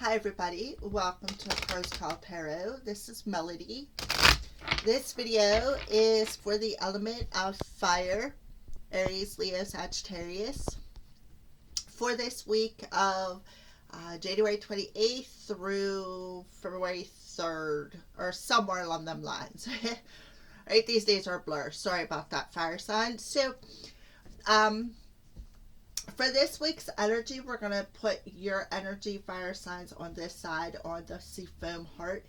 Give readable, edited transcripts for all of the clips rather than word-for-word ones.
Hi everybody, welcome to Cards Called Tarot. This is Melody. This video is for the element of fire, Aries, Leo, Sagittarius, for this week of January 28th through February 3rd, or somewhere along them lines. Right, these days are a blur. Sorry about that, fire sign. So, for this week's energy, we're going to put your energy fire signs on this side on the seafoam heart,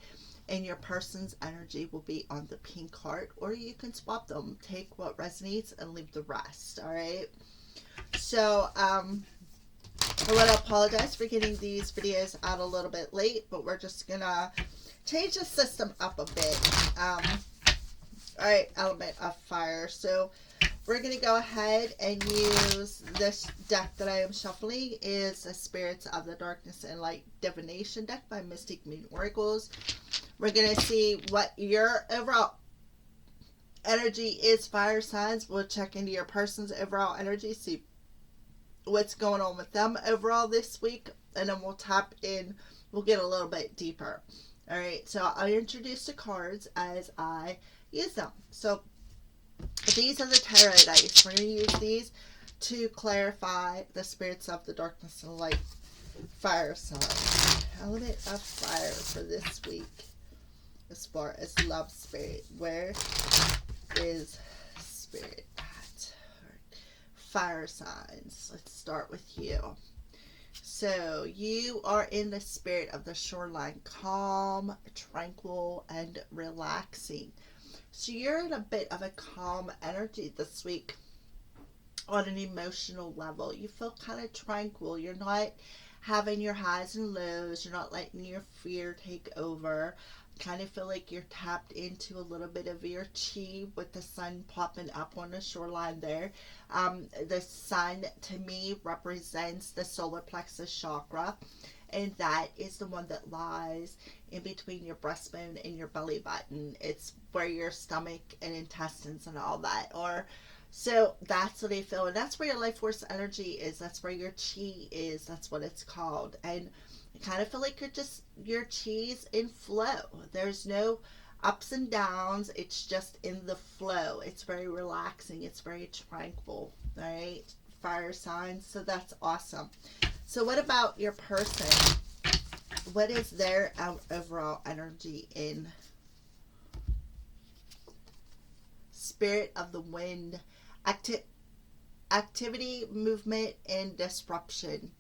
and your person's energy will be on the pink heart, or you can swap them. Take what resonates and leave the rest, all right? So, I want to apologize for getting these videos out a little bit late, but we're just going to change the system up a bit. All right, element of fire. So, we're going to go ahead and use this deck that I am shuffling. Is the Spirits of the Darkness and Light Divination deck by Mystic Moon Oracles. We're going to see what your overall energy is, fire signs. We'll check into your person's overall energy, see what's going on with them overall this week, and then we'll tap in. We'll get a little bit deeper. All right, so I'll introduce the cards as I use them. So these are the tarot dice. We're going to use these to clarify the Spirits of the Darkness and Light fire sign. Element of fire for this week as far as love spirit. Where is spirit at? Fire signs. Let's start with you. So you are in the spirit of the shoreline, calm, tranquil, and relaxing. So you're in a bit of a calm energy this week on an emotional level. You feel kind of tranquil. You're not having your highs and lows. You're not letting your fear take over. Kind of feel like you're tapped into a little bit of your chi with the sun popping up on the shoreline there. The sun to me represents the solar plexus chakra, and that is the one that lies in between your breastbone and your belly button. It's where your stomach and intestines and all that are. So that's what I feel, and that's where your life force energy is. That's where your chi is. That's what it's called. And I kind of feel like your chi's in flow. There's no ups and downs. It's just in the flow. It's very relaxing. It's very tranquil. All right, fire signs. So that's awesome. So what about your person? What is their overall energy in? Spirit of the wind. Activity, movement, and disruption.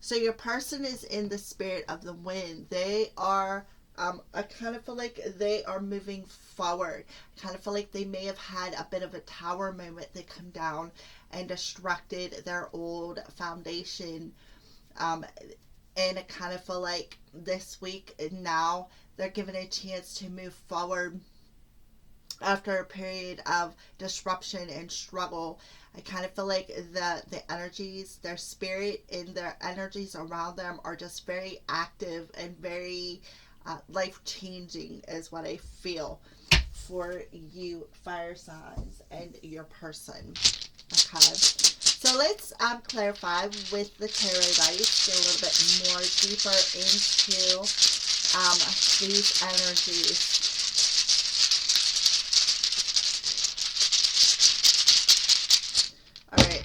So your person is in the spirit of the wind. They are, I kind of feel like they are moving forward. I kind of feel like they may have had a bit of a tower moment. They come down and destructed their old foundation. And I kind of feel like this week now they're given a chance to move forward after a period of disruption and struggle. I kind of feel like the energies, their spirit and their energies around them are just very active and very life-changing is what I feel for you fire signs and your person. Okay. So let's clarify with the tarot dice, get a little bit more deeper into these energies.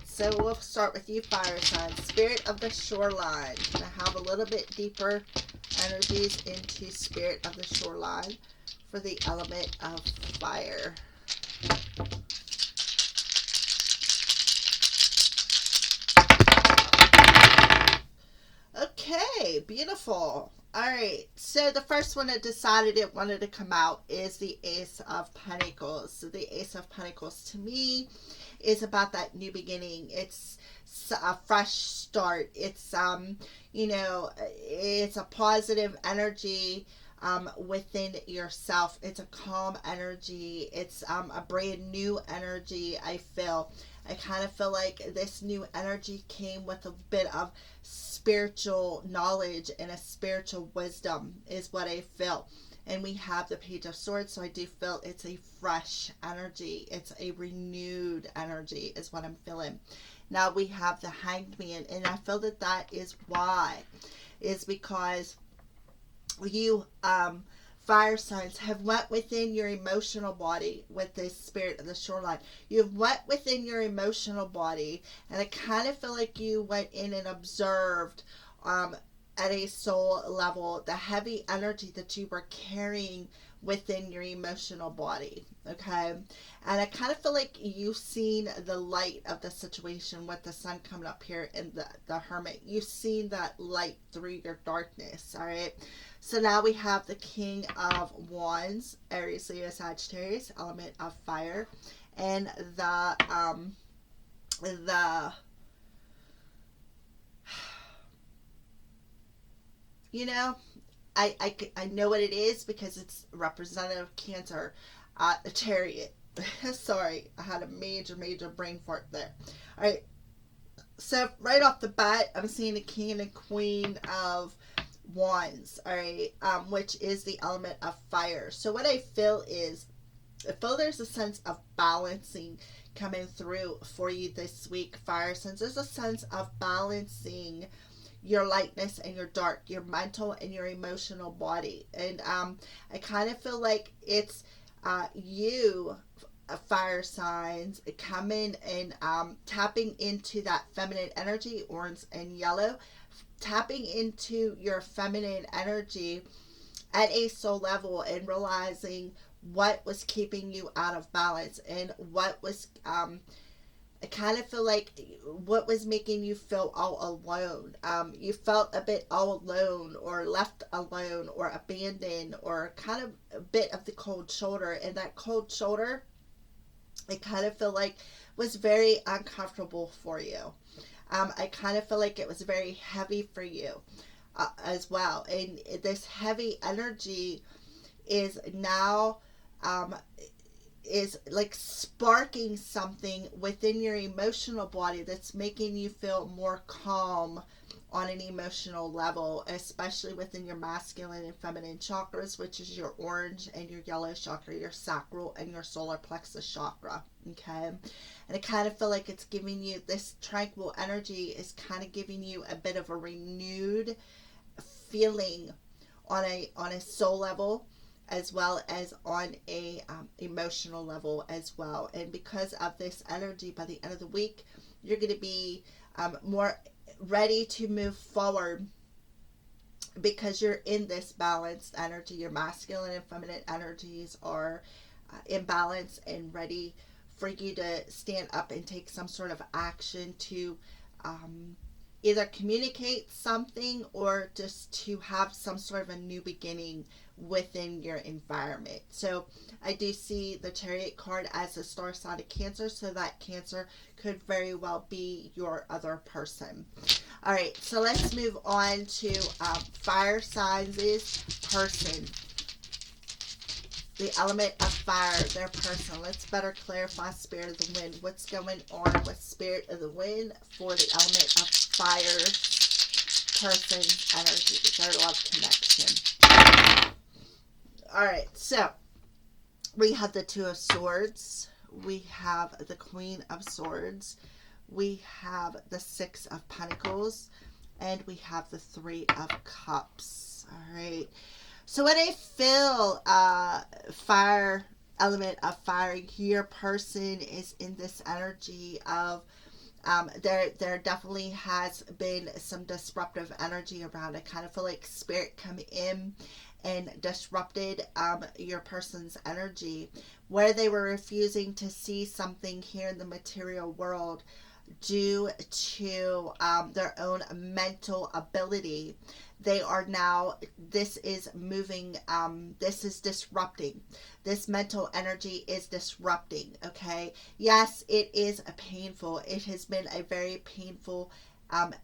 So we'll start with you, fire sign. Spirit of the shoreline. Gonna have a little bit deeper energies into spirit of the shoreline for the element of fire. Okay, beautiful. All right, so the first one that decided it wanted to come out is the Ace of Pentacles. So the Ace of Pentacles to me is about that new beginning. It's a fresh start. It's it's a positive energy within yourself. It's a calm energy. It's a brand new energy. I kind of feel like this new energy came with a bit of spiritual knowledge and a spiritual wisdom is what I feel. And we have the Page of Swords, so I do feel it's a fresh energy. It's a renewed energy is what I'm feeling. Now we have the Hanged Man, and I feel that that is why is because you fire signs have went within your emotional body with this spirit of the shoreline. You've went within your emotional body, and I kind of feel like you went in and observed at a soul level the heavy energy that you were carrying within your emotional body. Okay, and I kind of feel like you've seen the light of the situation with the sun coming up here in the hermit. You've seen that light through your darkness. All right, so now we have the King of Wands, Aries, Leo, Sagittarius, element of fire, and the you know, I know what it is because it's representative of Cancer, the Chariot. Sorry, I had a major brain fart there. All right, so right off the bat, I'm seeing the King and Queen of Wands. All right, which is the element of fire. So what I feel is, I feel there's a sense of balancing coming through for you this week, fire signs. There's a sense of balancing your lightness and your dark, your mental and your emotional body. And I kind of feel like it's you, fire signs, coming and tapping into that feminine energy, orange and yellow, tapping into your feminine energy at a soul level and realizing what was keeping you out of balance and what was I kind of feel like what was making you feel all alone. You felt a bit all alone or left alone or abandoned or kind of a bit of the cold shoulder. And that cold shoulder, I kind of feel like was very uncomfortable for you. I kind of feel like it was very heavy for you as well. And this heavy energy is now is like sparking something within your emotional body that's making you feel more calm on an emotional level, especially within your masculine and feminine chakras, which is your orange and your yellow chakra, your sacral and your solar plexus chakra. Okay, and I kind of feel like it's giving you this tranquil energy is kind of giving you a bit of a renewed feeling on a soul level, as well as on a emotional level as well. And because of this energy, by the end of the week, you're going to be more ready to move forward because you're in this balanced energy. Your masculine and feminine energies are in balance and ready for you to stand up and take some sort of action to either communicate something or just to have some sort of a new beginning within your environment. So I do see the Chariot card as a star sign of Cancer, so that Cancer could very well be your other person. All right, so let's move on to fire signs' person. The element of fire, their person. Let's better clarify Spirit of the Wind. What's going on with Spirit of the Wind for the element of fire person's energy, their love connection. Alright, so we have the Two of Swords. We have the Queen of Swords. We have the Six of Pentacles. And we have the Three of Cups. Alright. So when I feel fire, element of fire, your person is in this energy of there definitely has been some disruptive energy around. I kind of feel like spirit come in and disrupted your person's energy, where they were refusing to see something here in the material world due to their own mental ability. They are now, this is moving, this is disrupting. This mental energy is disrupting, okay? Yes, it is painful. It has been a very painful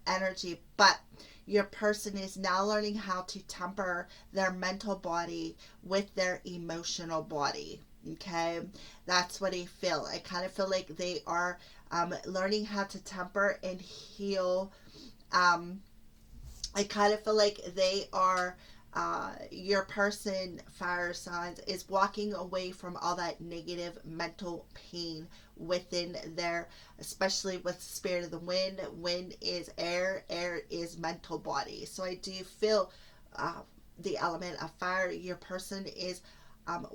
energy, but your person is now learning how to temper their mental body with their emotional body, okay? That's what I feel. I kind of feel like they are learning how to temper and heal. I kind of feel like they are your person, fire signs, is walking away from all that negative mental pain within their, especially with spirit of the wind. Wind is air, air is mental body. So I do feel the element of fire. Your person is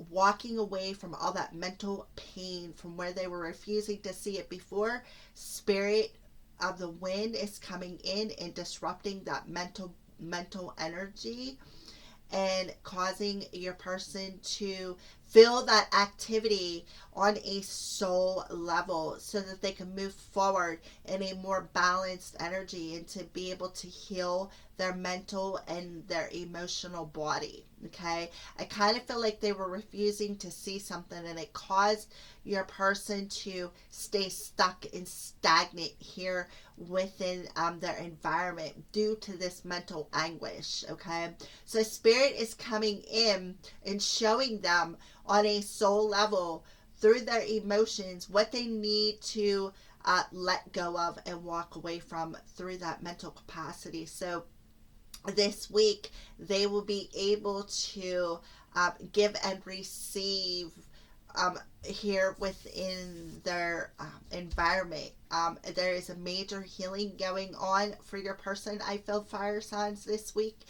walking away from all that mental pain from where they were refusing to see it before. Spirit of the wind is coming in and disrupting that mental energy and causing your person to feel that activity on a soul level so that they can move forward in a more balanced energy and to be able to heal their mental and their emotional body. Okay, I kind of feel like they were refusing to see something, and it caused your person to stay stuck and stagnant here within their environment due to this mental anguish. Okay, so spirit is coming in and showing them on a soul level through their emotions what they need to let go of and walk away from through that mental capacity. So this week they will be able to give and receive here within their environment. There is a major healing going on for your person. I feel fire signs this week.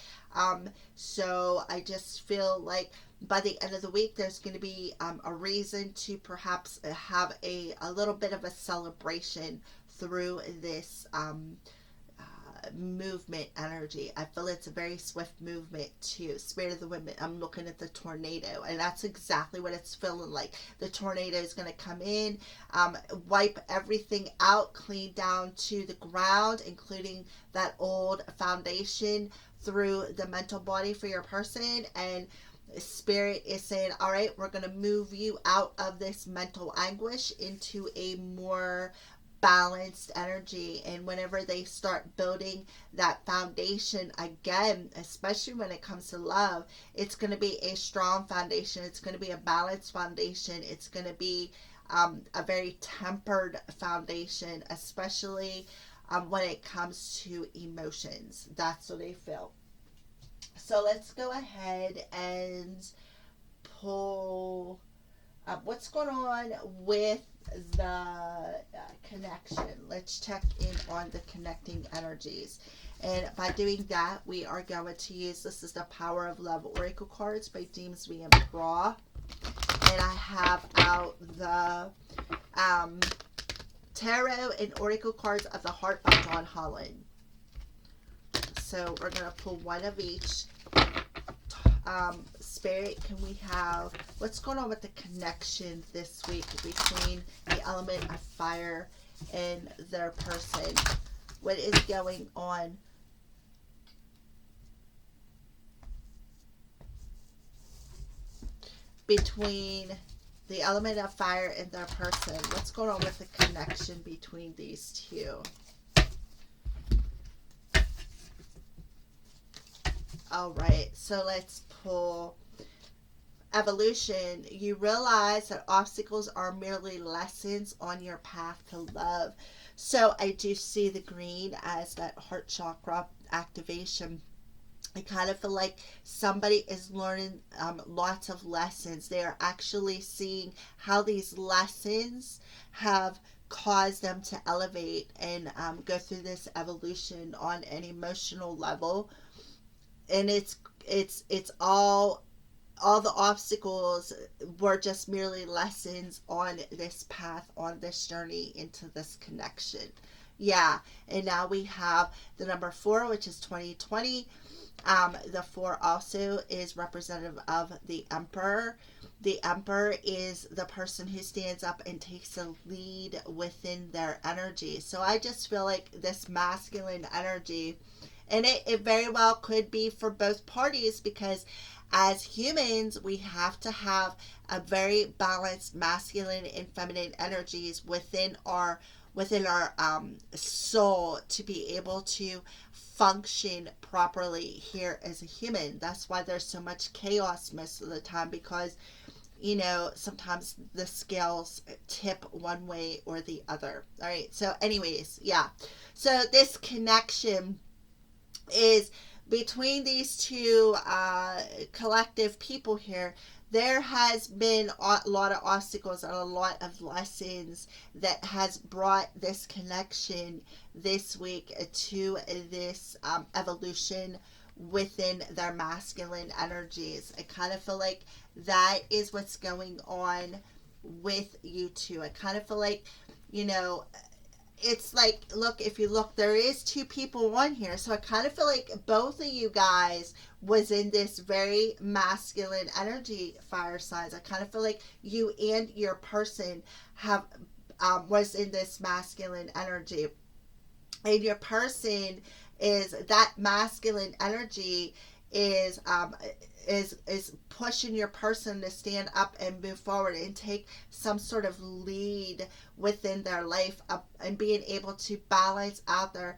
So I just feel like by the end of the week there's going to be a reason to perhaps have a little bit of a celebration through this movement energy. I feel it's a very swift movement too. Spirit of the wind, I'm looking at the tornado, and that's exactly what it's feeling like. The tornado is going to come in, wipe everything out, clean down to the ground, including that old foundation through the mental body for your person. And spirit is saying, all right, we're going to move you out of this mental anguish into a more balanced energy. And whenever they start building that foundation again, especially when it comes to love, it's going to be a strong foundation. It's going to be a balanced foundation. It's going to be a very tempered foundation, especially when it comes to emotions. That's what I feel. So let's go ahead and pull up what's going on with the connection. Let's check in on the connecting energies. And by doing that, we are going to use, this is the Power of Love Oracle cards by Deemsby and Pra. And I have out the Tarot and Oracle cards of the Heart by John Holland. So we're going to pull one of each. Spirit, can we have what's going on with the connection this week between the element of fire and their person? What is going on? Between the element of fire and their person. What's going on with the connection between these two? All right, so let's pull evolution. You realize that obstacles are merely lessons on your path to love. So I do see the green as that heart chakra activation. I kind of feel like somebody is learning lots of lessons. They are actually seeing how these lessons have caused them to elevate and go through this evolution on an emotional level. And it's all the obstacles were just merely lessons on this path, on this journey into this connection. Yeah, and now we have the number 4, which is 2020. The 4 also is representative of the Emperor. The Emperor is the person who stands up and takes a lead within their energy. So I just feel like this masculine energy, and it very well could be for both parties, because as humans, we have to have a very balanced masculine and feminine energies within our soul to be able to function properly here as a human. That's why there's so much chaos most of the time, because sometimes the scales tip one way or the other. All right, so anyways, yeah, so this connection is between these two collective people here, there has been a lot of obstacles and a lot of lessons that has brought this connection this week to this evolution within their masculine energies. I kind of feel like that is what's going on with you two. I kind of feel like, you know, it's like, look, if you look, there is two people on here, so I kind of feel like both of you guys was in this very masculine energy, fire signs. I kind of feel like you and your person have was in this masculine energy, and your person is that masculine energy is is pushing your person to stand up and move forward and take some sort of lead within their life, and being able to balance out their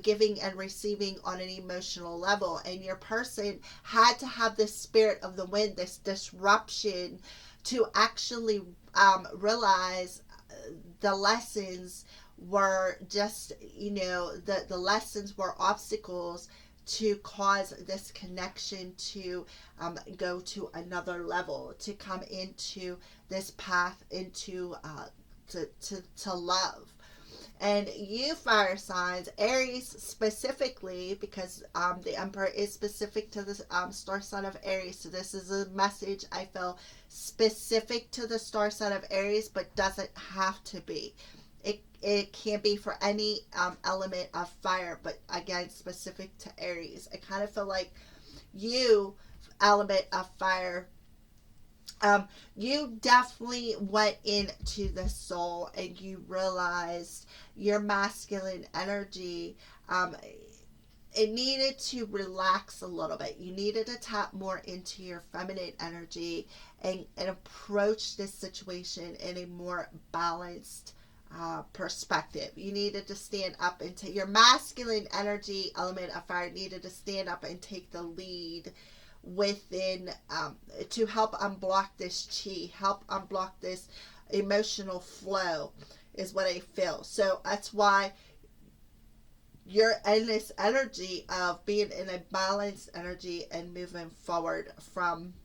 giving and receiving on an emotional level. And your person had to have this spirit of the wind, this disruption, to actually realize the lessons were just, you know, the lessons were obstacles to cause this connection to go to another level, to come into this path into to love. And you fire signs, Aries specifically, because the Emperor is specific to the star sign of Aries. So this is a message I feel specific to the star sign of Aries, but doesn't have to be. It can be for any element of fire, but again, specific to Aries. I kind of feel like you, element of fire, you definitely went into the soul and you realized your masculine energy. It needed to relax a little bit. You needed to tap more into your feminine energy and approach this situation in a more balanced perspective. You needed to stand up and take your masculine energy, element of fire, needed to stand up and take the lead within to help unblock this chi, help unblock this emotional flow, is what I feel. So that's why you're in this energy of being in a balanced energy and moving forward from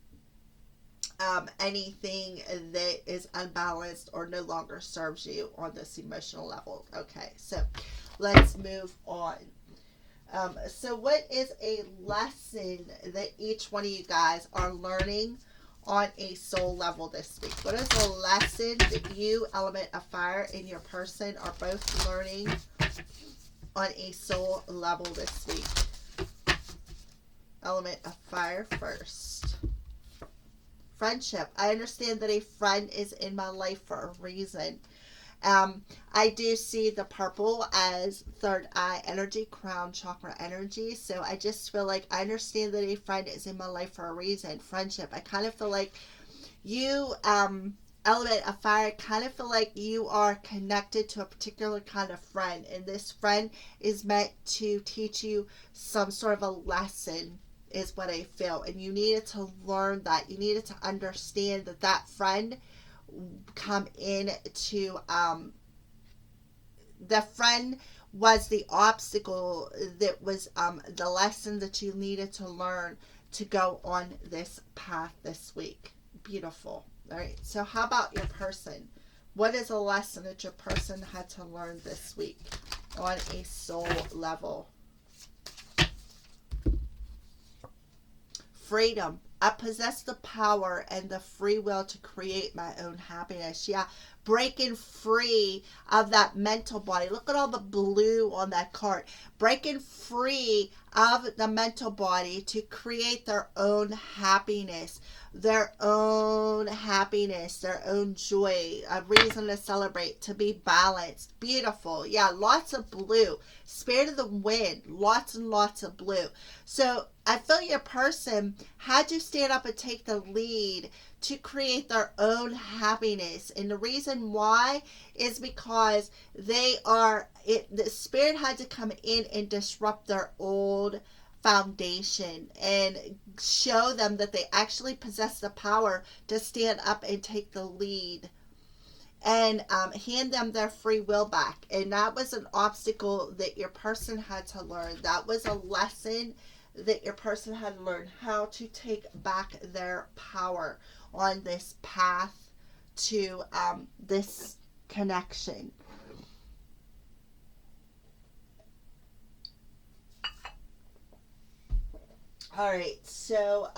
anything that is unbalanced or no longer serves you on this emotional level. Okay, so let's move on. So what is a lesson that each one of you guys are learning on a soul level this week? What is a lesson that you, element of fire, and your person are both learning on a soul level this week? Element of fire first. Friendship. I understand that a friend is in my life for a reason. I do see the purple as third eye energy, crown chakra energy. So I just feel like I understand that a friend is in my life for a reason. Friendship. I kind of feel like you, element of fire, kind of feel like you are connected to a particular kind of friend. And this friend is meant to teach you some sort of a lesson, is what I feel. And you needed to learn that. You needed to understand that that friend come in to the friend was the obstacle, that was the lesson that you needed to learn to go on this path this week. Beautiful. All right, so how about your person? What is a lesson that your person had to learn this week on a soul level? Freedom. I possess the power and the free will to create my own happiness. Yeah, breaking free of that mental body. Look at all the blue on that card. Breaking free of the mental body to create their own happiness, their own joy, a reason to celebrate, to be balanced. Beautiful. Yeah, lots of blue. Spirit of the wind, lots and lots of blue. So I feel your person had to stand up and take the lead to create their own happiness. And the reason why is because the spirit had to come in and disrupt their old foundation and show them that they actually possess the power to stand up and take the lead and hand them their free will back. And that was an obstacle that your person had to learn. That was a lesson that your person had to learn, how to take back their power on this path to this connection. All right, so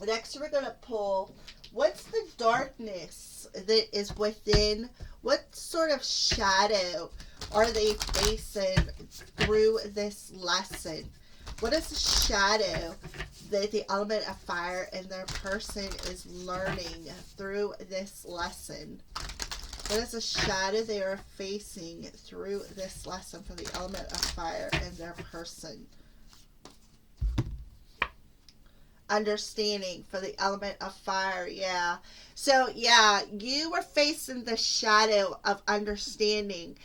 next we're going to pull, what's the darkness that is within, what sort of shadow are they facing through this lesson? What is the shadow that the element of fire in their person is learning through this lesson? What is the shadow they are facing through this lesson for the element of fire in their person? Understanding for the element of fire. Yeah. So yeah, you were facing the shadow of understanding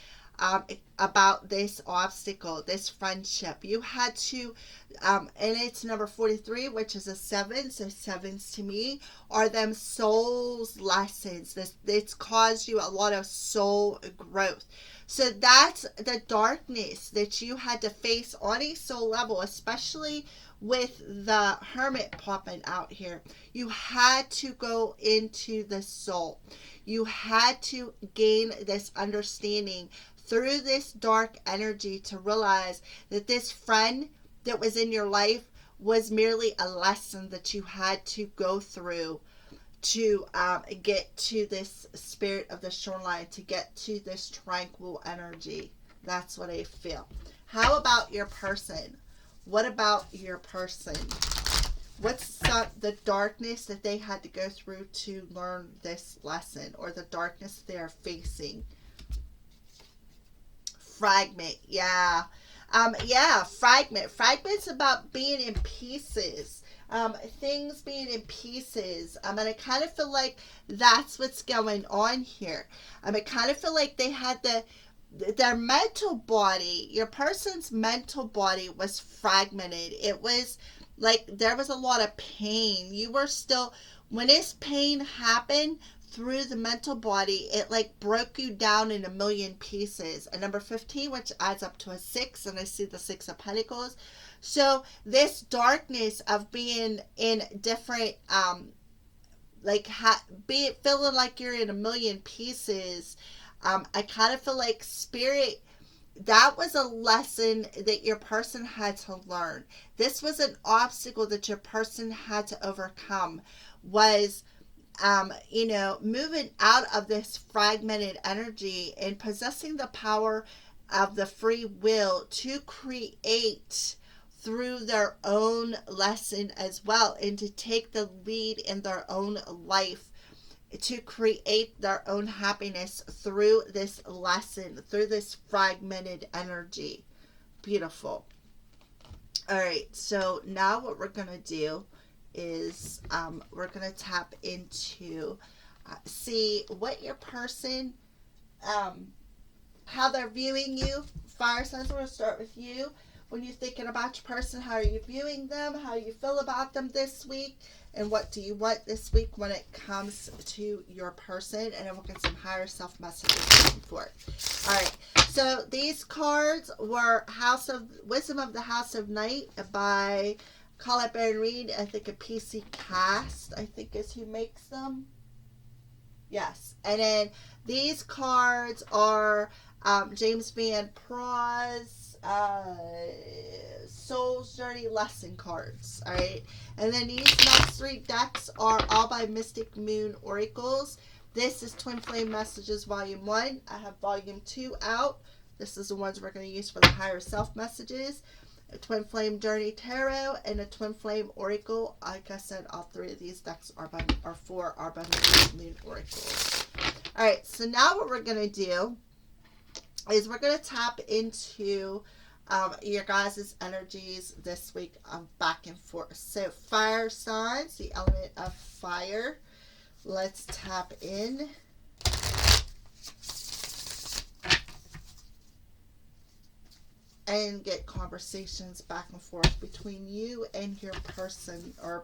about this obstacle, this friendship. You had to, and it's number 43, which is a 7. So 7s to me are them soul's lessons. It's caused you a lot of soul growth. So that's the darkness that you had to face on a soul level, especially with the Hermit popping out here. You had to go into the soul. You had to gain this understanding through this dark energy to realize that this friend that was in your life was merely a lesson that you had to go through to get to this spirit of the shoreline, to get to this tranquil energy. That's what I feel. How about your person? What about your person? What's the darkness that they had to go through to learn this lesson, or the darkness they're facing? Fragment, yeah. Fragment. Fragment's about being in pieces. Things being in pieces. And I kind of feel like that's what's going on here. I kind of feel like they had their mental body, your person's mental body was fragmented. It was like there was a lot of pain. You were still, when this pain happened through the mental body, it like broke you down in a million pieces. And number 15, which adds up to a 6, and I see the 6 of Pentacles. So this darkness of being in different, feeling like you're in a million pieces. I kind of feel like spirit, that was a lesson that your person had to learn. This was an obstacle that your person had to overcome, was moving out of this fragmented energy and possessing the power of the free will to create through their own lesson as well, and to take the lead in their own life, to create their own happiness through this lesson, through this fragmented energy. Beautiful. All right, so now what we're going to do is we're going to tap into see what your person, how they're viewing you. Fire signs, we're going to start with you. When you're thinking about your person, how are you viewing them? How do you feel about them this week? And what do you want this week when it comes to your person? And then we'll get some higher self messages for it. All right. So these cards were House of Wisdom of the House of Night by Colette Baron Reed. I think a PC Cast, I think, is who makes them. Yes. And then these cards are James Van Pra's Soul's Journey lesson cards. All right. And then these next 3 decks are all by Mystic Moon Oracles. This is Twin Flame Messages Volume 1. I have Volume 2 out. This is the ones we're going to use for the higher self messages. A Twin Flame Journey Tarot and a Twin Flame Oracle. Like I said, all 3 of these decks are by Mystic Moon Oracles. All right. So now what we're going to do is we're going to tap into your guys' energies this week back and forth. So fire signs, the element of fire. Let's tap in. and get conversations back and forth between you and your person, or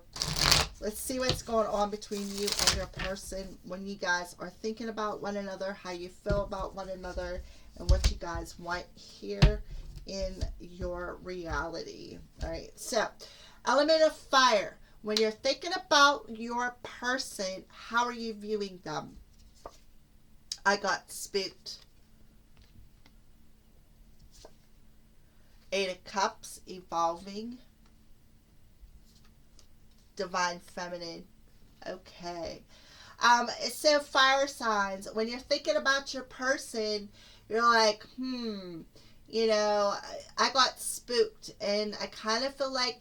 let's see what's going on between you and your person when you guys are thinking about one another, how you feel about one another, and what you guys want here in your reality. All right, so element of fire. When you're thinking about your person, how are you viewing them? I got spooked. Eight of Cups, evolving. Divine Feminine. Okay. So fire signs, when you're thinking about your person, you're like, I got spooked, and I kind of feel like,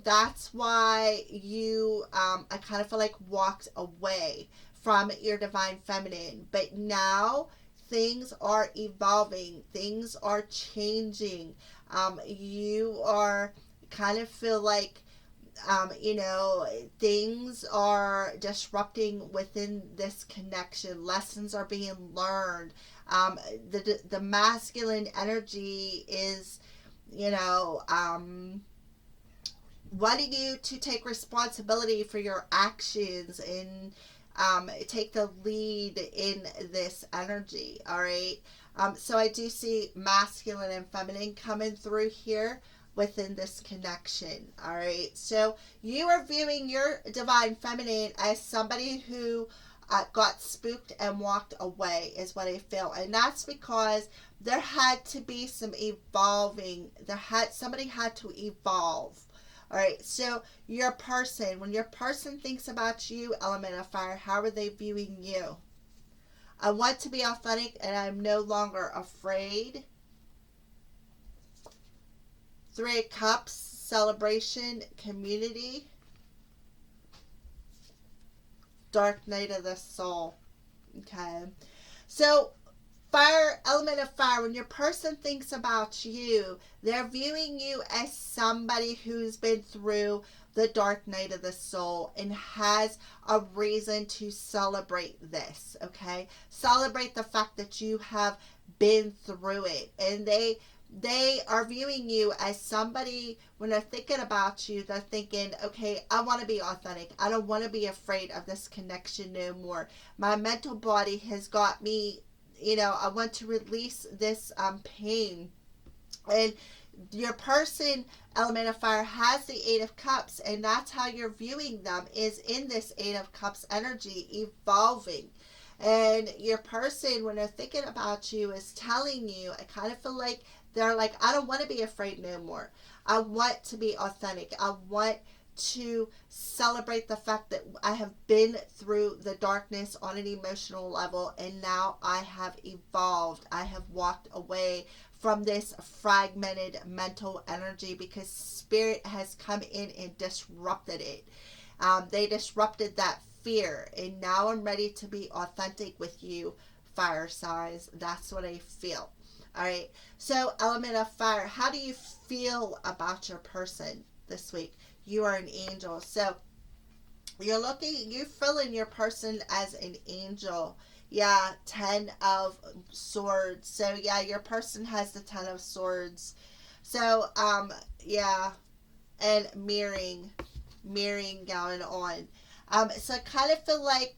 that's why you, I kind of feel like walked away from your divine feminine. But now things are evolving, things are changing. You are kind of feel like, things are disrupting within this connection. Lessons are being learned. The masculine energy is, wanting you to take responsibility for your actions and take the lead in this energy. All right. So I do see masculine and feminine coming through here within this connection. All right. So you are viewing your divine feminine as somebody who got spooked and walked away, is what I feel. And that's because there had to be some evolving. Somebody had to evolve. All right, so your person, when your person thinks about you, element of fire, how are they viewing you? I want to be authentic and I'm no longer afraid. Three of Cups, celebration, community. Dark night of the soul. Okay, so fire, element of fire, when your person thinks about you, they're viewing you as somebody who's been through the dark night of the soul and has a reason to celebrate this. Okay, celebrate the fact that you have been through it, and they are viewing you as somebody, when they're thinking about you, they're thinking, okay, I want to be authentic. I don't want to be afraid of this connection no more. My mental body has got me, I want to release this pain. And your person, element of fire, has the Eight of Cups, and that's how you're viewing them, is in this Eight of Cups energy, evolving. And your person, when they're thinking about you, is telling you, I kind of feel like they're like, I don't want to be afraid no more. I want to be authentic. I want to celebrate the fact that I have been through the darkness on an emotional level, and now I have evolved. I have walked away from this fragmented mental energy because spirit has come in and disrupted it. They disrupted that fear, and now I'm ready to be authentic with you, fire signs. That's what I feel. All right, so element of fire, how do you feel about your person this week? You are an angel. So you're feeling your person as an angel. Yeah, 10 of Swords. So yeah, your person has the 10 of Swords. So yeah, and mirroring going on. So I kind of feel like,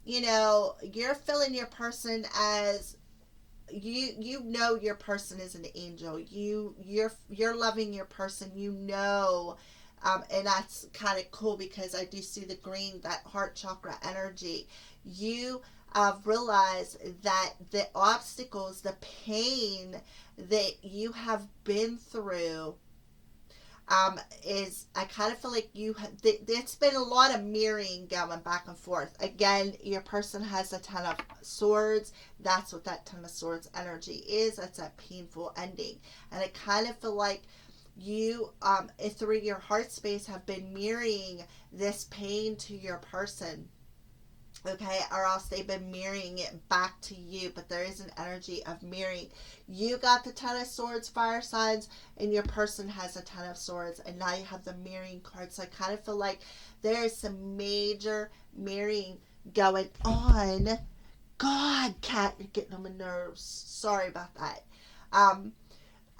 you're feeling your person as you know your person is an angel. You're loving your person, and that's kind of cool because I do see the green, that heart chakra energy. You realize that the obstacles, the pain that you have been through, is, I kind of feel like it's been a lot of mirroring going back and forth. Again, your person has a 10 of Swords. That's what that 10 of Swords energy is. That's that painful ending. And I kind of feel like you, through your heart space, have been mirroring this pain to your person. Okay, or else they've been mirroring it back to you, but there is an energy of mirroring. You got the 10 of Swords, fire signs, and your person has a 10 of Swords, and now you have the mirroring card. So I kind of feel like there is some major mirroring going on. God, Kat, you're getting on my nerves. Sorry about that.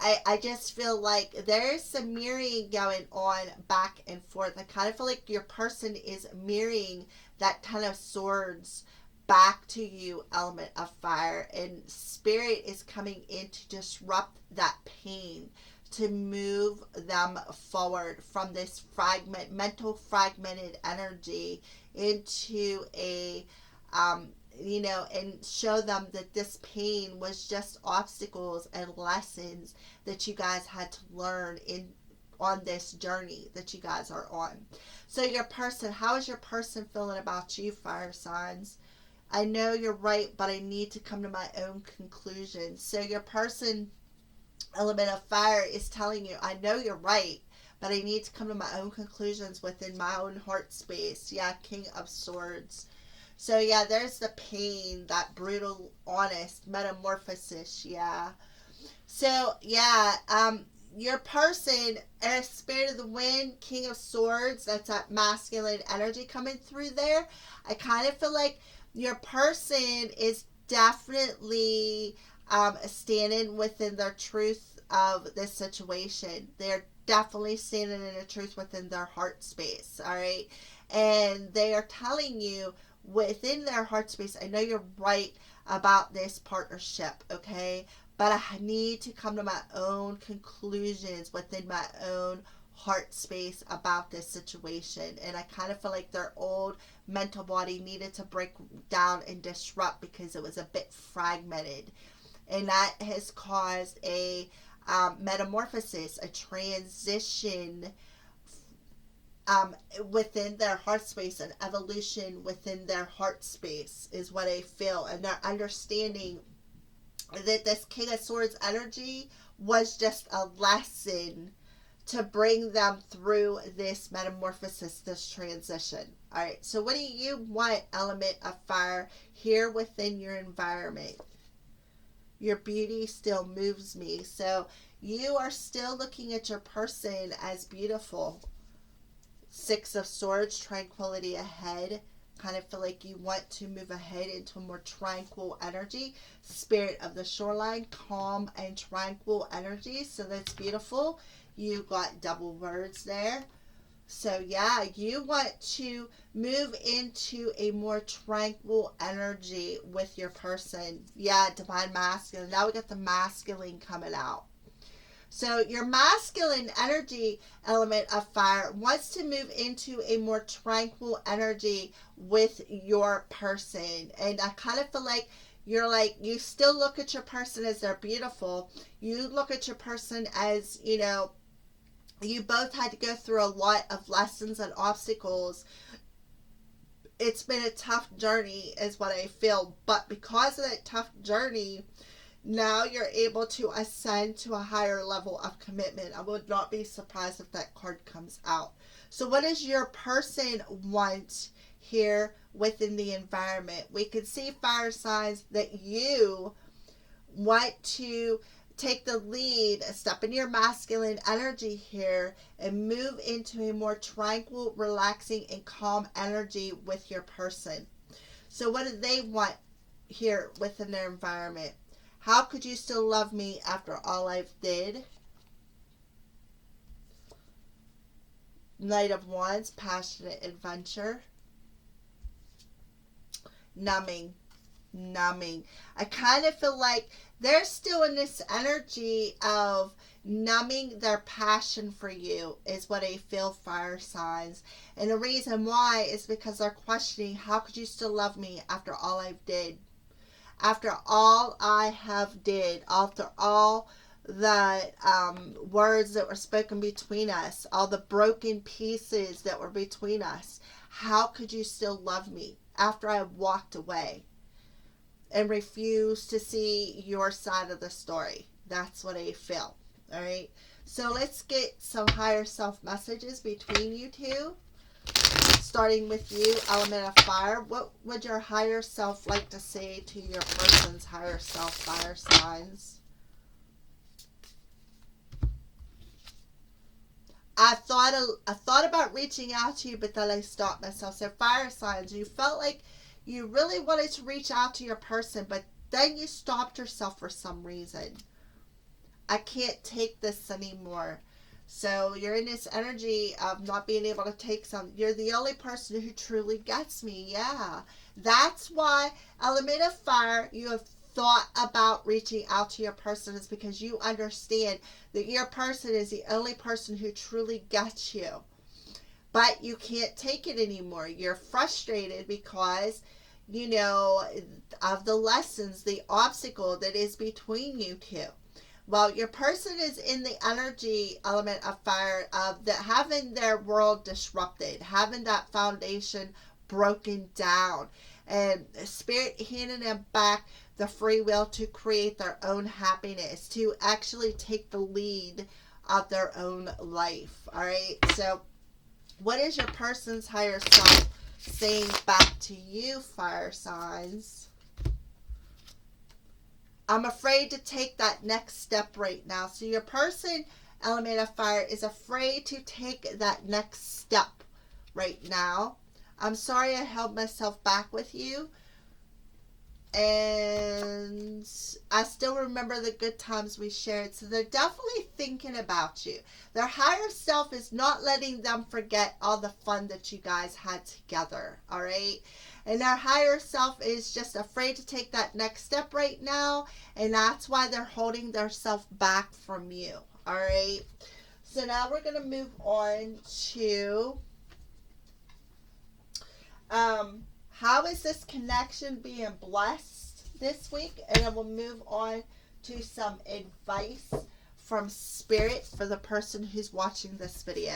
I just feel like there's some mirroring going on back and forth. I kind of feel like your person is mirroring that Ten of Swords back to you, element of fire, and spirit is coming in to disrupt that pain, to move them forward from this mental fragmented energy into a and show them that this pain was just obstacles and lessons that you guys had to learn on this journey that you guys are on. So your person, how is your person feeling about you, fire signs? I know you're right, but I need to come to my own conclusion. So your person, element of fire, is telling you, I know you're right, but I need to come to my own conclusions within my own heart space. Yeah, King of Swords. So yeah, there's the pain, that brutal, honest metamorphosis. Yeah. So yeah, your person, a spirit of the wind, King of Swords, that's that masculine energy coming through there. I kind of feel like your person is definitely standing within their truth of this situation. They're definitely standing in the truth within their heart space. All right. And they are telling you within their heart space, I know you're right about this partnership, okay? But I need to come to my own conclusions within my own heart space about this situation. And I kind of feel like their old mental body needed to break down and disrupt because it was a bit fragmented. And that has caused a metamorphosis, a transition within their heart space, an evolution within their heart space is what I feel. And they're understanding that this King of Swords energy was just a lesson to bring them through this metamorphosis, this transition. All right, so what do you want, element of fire, here within your environment? Your beauty still moves me. So you are still looking at your person as beautiful. Six of Swords, tranquility ahead. Kind of feel like you want to move ahead into a more tranquil energy. Spirit of the shoreline, calm and tranquil energy. So that's beautiful. You got double words there. So yeah, you want to move into a more tranquil energy with your person. Yeah, divine masculine. Now we got the masculine coming out. So your masculine energy, element of fire, wants to move into a more tranquil energy with your person. And I kind of feel like you still look at your person as they're beautiful. You look at your person as, you both had to go through a lot of lessons and obstacles. It's been a tough journey is what I feel. But because of that tough journey, now you're able to ascend to a higher level of commitment. I would not be surprised if that card comes out. So what does your person want here within the environment? We can see, fire signs, that you want to take the lead, step in your masculine energy here, and move into a more tranquil, relaxing, and calm energy with your person. So what do they want here within their environment? How could you still love me after all I've did? Knight of Wands, passionate adventure. Numbing. I kind of feel like they're still in this energy of numbing their passion for you is what I feel, fire signs. And the reason why is because they're questioning, how could you still love me after all I've did? After all I have did, after all the words that were spoken between us, all the broken pieces that were between us, how could you still love me after I walked away and refused to see your side of the story? That's what I feel. All right. So let's get some higher self messages between you two. Starting with you, element of fire. What would your higher self like to say to your person's higher self, fire signs? I thought about reaching out to you, but then I stopped myself. So fire signs, you felt like you really wanted to reach out to your person, but then you stopped yourself for some reason. I can't take this anymore. So you're in this energy of not being able to take some. You're the only person who truly gets me. Yeah. That's why, element of fire, you have thought about reaching out to your person, is because you understand that your person is the only person who truly gets you. But you can't take it anymore. You're frustrated because, you know, of the lessons, the obstacle that is between you two. Well, your person is in the energy element of fire, of that having their world disrupted, having that foundation broken down, and spirit handing them back the free will to create their own happiness, to actually take the lead of their own life. All right. So what is your person's higher self saying back to you, fire signs? I'm afraid to take that next step right now. So your person, element of fire, is afraid to take that next step right now. I'm sorry I held myself back with you. And I still remember the good times we shared. So they're definitely thinking about you. Their higher self is not letting them forget all the fun that you guys had together. All right. And their higher self is just afraid to take that next step right now. And that's why they're holding their self back from you. All right. So now we're going to move on to how is this connection being blessed this week? And then we'll move on to some advice from spirit for the person who's watching this video.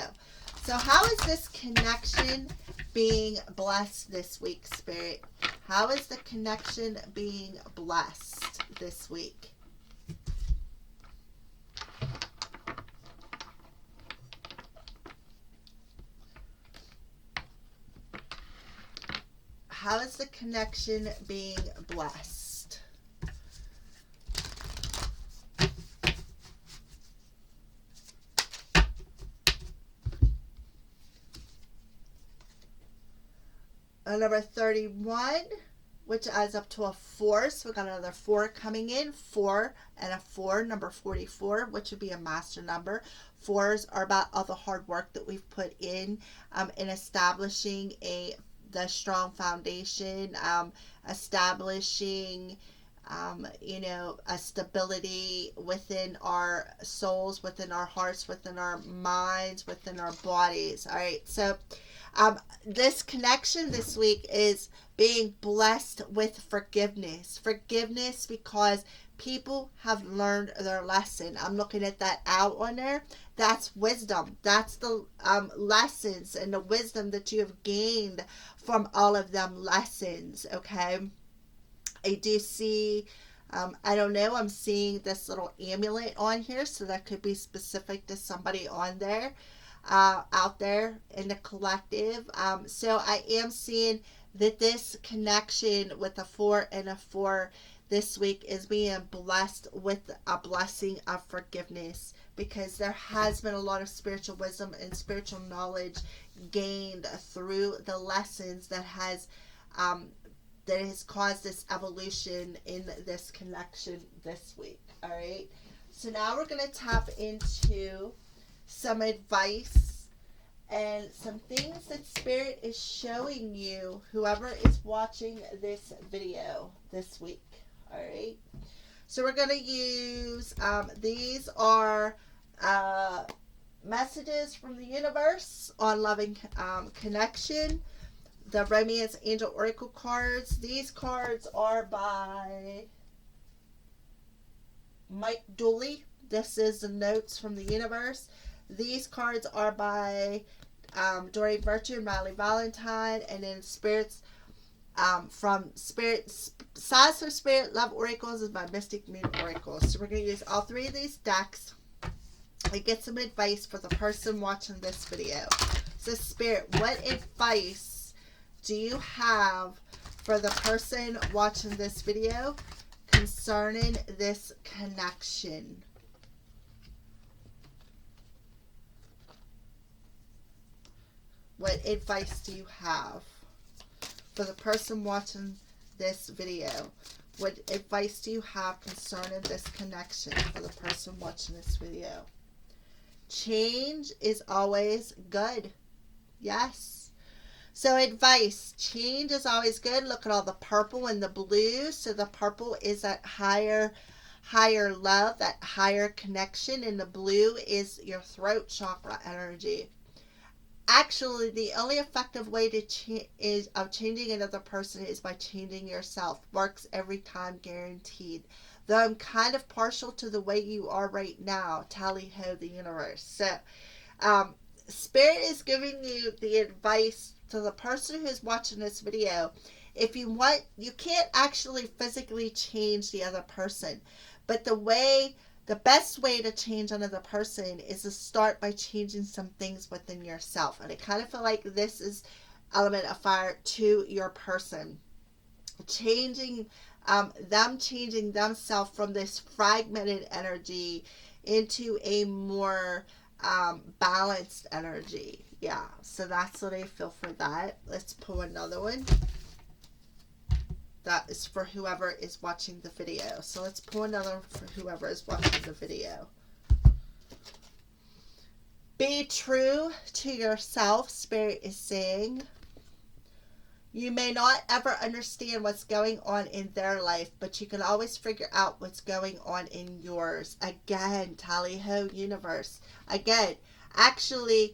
So how is this connection being blessed this week, spirit? How is the connection being blessed this week? How is the connection being blessed? Number 31, which adds up to a 4. So we got another 4 coming in. 4 and a 4, number 44, which would be a master number. 4s are about all the hard work that we've put in establishing the strong foundation, establishing, a stability within our souls, within our hearts, within our minds, within our bodies. All right. So this connection this week is being blessed with forgiveness. Forgiveness because people have learned their lesson. I'm looking at that out on there. That's wisdom. That's the lessons and the wisdom that you have gained from all of them lessons. Okay. I do see, I don't know, I'm seeing this little amulet on here. So that could be specific to somebody on there, out there in the collective. So I am seeing that this connection with a 4 and a 4 this week is being blessed with a blessing of forgiveness, because there has been a lot of spiritual wisdom and spiritual knowledge gained through the lessons that has caused this evolution in this connection this week. All right. So now we're going to tap into some advice and some things that spirit is showing you, whoever is watching this video this week. All right. So we're going to use, these are messages from the universe on loving connection. The Romance Angel Oracle cards. These cards are by Mike Dooley. This is the notes from the universe. These cards are by Dory Virtue and Riley Valentine. And then spirits from Spirit, Size for Spirit Love Oracles is by Mystic Moon Oracles. So we're going to use all 3 of these decks and get some advice for the person watching this video. So Spirit, what advice do you have for the person watching this video concerning this connection? What advice do you have for the person watching this video What advice do you have concerning this connection for the person watching this video? Change is always good. Yes. So advice, change is always good. Look at all the purple and the blue. So the purple is that higher love, that higher connection, and the blue is your throat chakra energy. Actually, the only effective way to changing another person is by changing yourself. Works every time, guaranteed. Though I'm kind of partial to the way you are right now. Tally ho, the universe. So, Spirit is giving you the advice to the person who's watching this video. If you want, you can't actually physically change the other person, but the best way to change another person is to start by changing some things within yourself. And I kind of feel like this is element of fire to your person. Changing them changing themselves from this fragmented energy into a more balanced energy. Yeah, so that's what I feel for that. Let's pull another one. That is for whoever is watching the video. So let's pull another for whoever is watching the video. Be true to yourself, Spirit is saying. You may not ever understand what's going on in their life, but you can always figure out what's going on in yours. Again, tally ho, universe. Again, actually,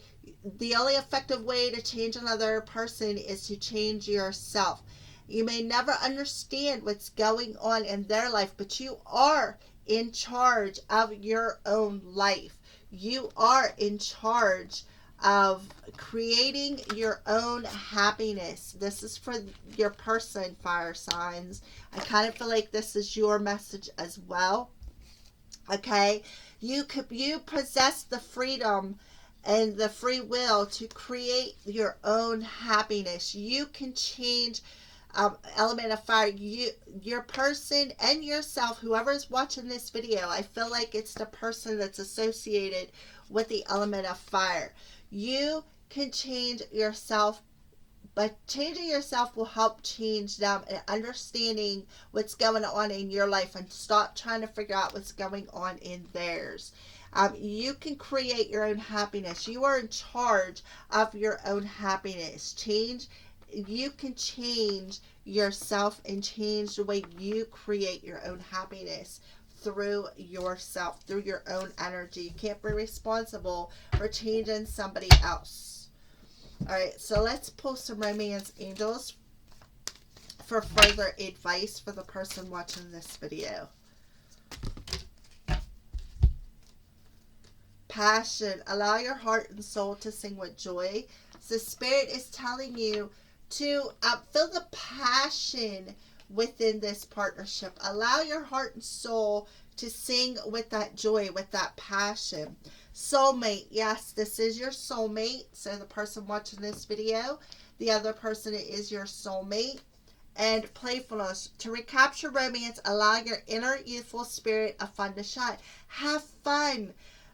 the only effective way to change another person is to change yourself. You may never understand what's going on in their life, but you are in charge of your own life. You are in charge of creating your own happiness. This is for your person, fire signs. I kind of feel like this is your message as well. Okay? You possess the freedom and the free will to create your own happiness. You can change element of fire, your person and yourself, whoever is watching this video. I feel like it's the person that's associated with the element of fire. You can change yourself, but changing yourself will help change them, and understanding what's going on in your life, and stop trying to figure out what's going on in theirs. You can create your own happiness. You are in charge of your own happiness. You can change yourself and change the way you create your own happiness through yourself, through your own energy. You can't be responsible for changing somebody else. Alright, so let's pull some romance angels for further advice for the person watching this video. Passion. Allow your heart and soul to sing with joy. So Spirit is telling you to feel the passion within this partnership. Allow your heart and soul to sing with that joy, with that passion. Soulmate. Yes, this is your soulmate. So the person watching this video, the other person is your soulmate. And playfulness. To recapture romance, allow your inner youthful spirit of fun to shine. Have fun.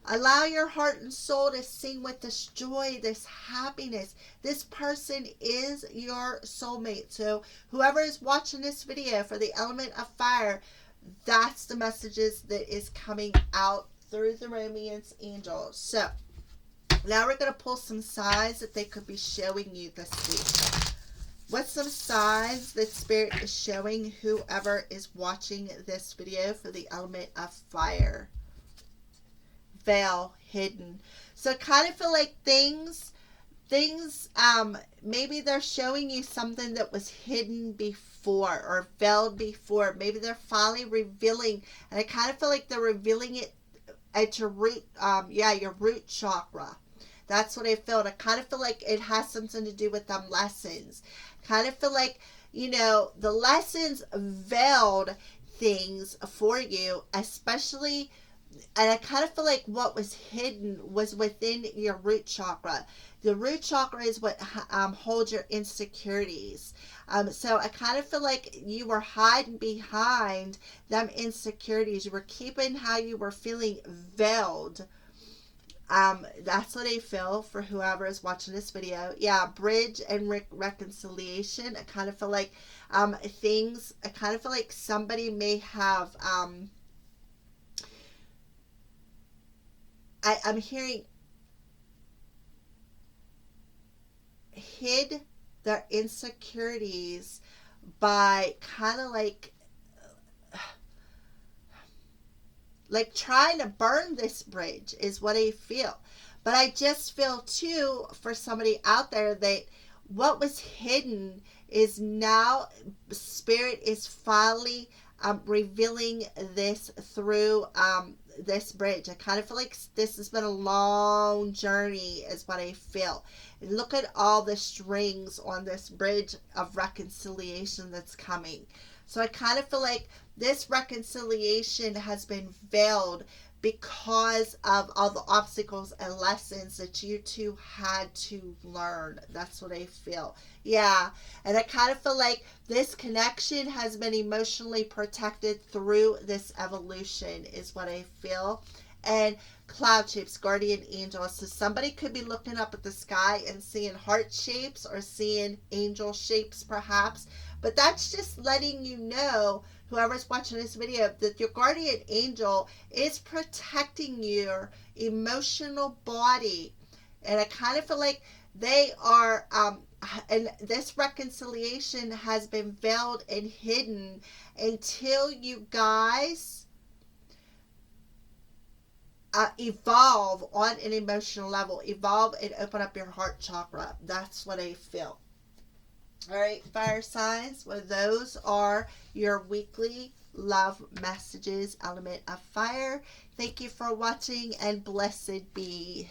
Allow your heart and soul to sing with this joy, this happiness. This person is your soulmate. So whoever is watching this video for the element of fire, that's the messages that is coming out through the romance angels. So now we're going to pull some signs that they could be showing you this week. What's some signs that Spirit is showing whoever is watching this video for the element of fire? Veil, hidden. So I kind of feel like things maybe they're showing you something that was hidden before or veiled before. Maybe they're finally revealing, and I kind of feel like they're revealing it at your root your root chakra. That's what I feel. I kind of feel like it has something to do with them lessons. Kind of feel like, the lessons veiled things for you, especially. And I kind of feel like what was hidden was within your root chakra. The root chakra is what holds your insecurities. So I kind of feel like you were hiding behind them insecurities. You were keeping how you were feeling veiled. That's what I feel for whoever is watching this video. Yeah, bridge and reconciliation. I kind of feel like things, I kind of feel like somebody may have, I'm hearing hid their insecurities by kind of like trying to burn this bridge is what I feel. But I just feel too for somebody out there that what was hidden is now spirit is finally revealing this through this bridge. I kind of feel like this has been a long journey is what I feel. Look at all the strings on this bridge of reconciliation that's coming. So I kind of feel like this reconciliation has been veiled because of all the obstacles and lessons that you two had to learn. That's what I feel. Yeah. And I kind of feel like this connection has been emotionally protected through this evolution, is what I feel. And cloud shapes, guardian angels. So somebody could be looking up at the sky and seeing heart shapes or seeing angel shapes perhaps. But that's just letting you know, whoever's watching this video, that your guardian angel is protecting your emotional body. And I kind of feel like they are, and this reconciliation has been veiled and hidden until you guys evolve on an emotional level, evolve and open up your heart chakra. That's what I feel. All right, fire signs. Well, those are your weekly love messages, element of fire. Thank you for watching, and blessed be.